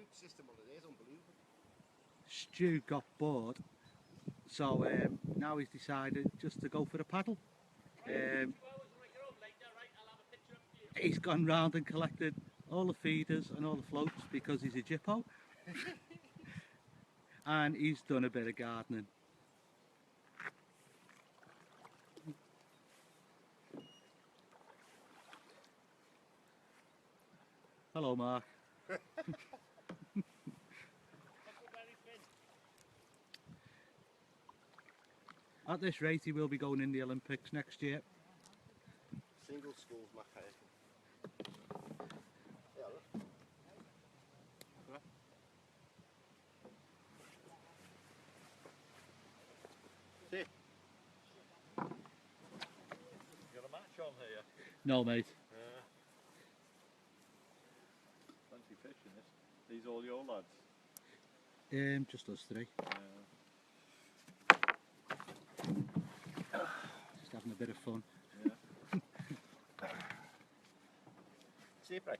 root system on it is unbelievable. Stu got bored, so now he's decided just to go for a paddle. He's gone round and collected all the feeders and all the floats because he's a gyppo. And he's done a bit of gardening. Hello, Mark. At this rate he will be going in the Olympics next year. Single schools, my head. See? You got a match on here? No, mate. Plenty fish in this. These all your lads? Just us three. Just having a bit of fun. Yeah. See you, Frank.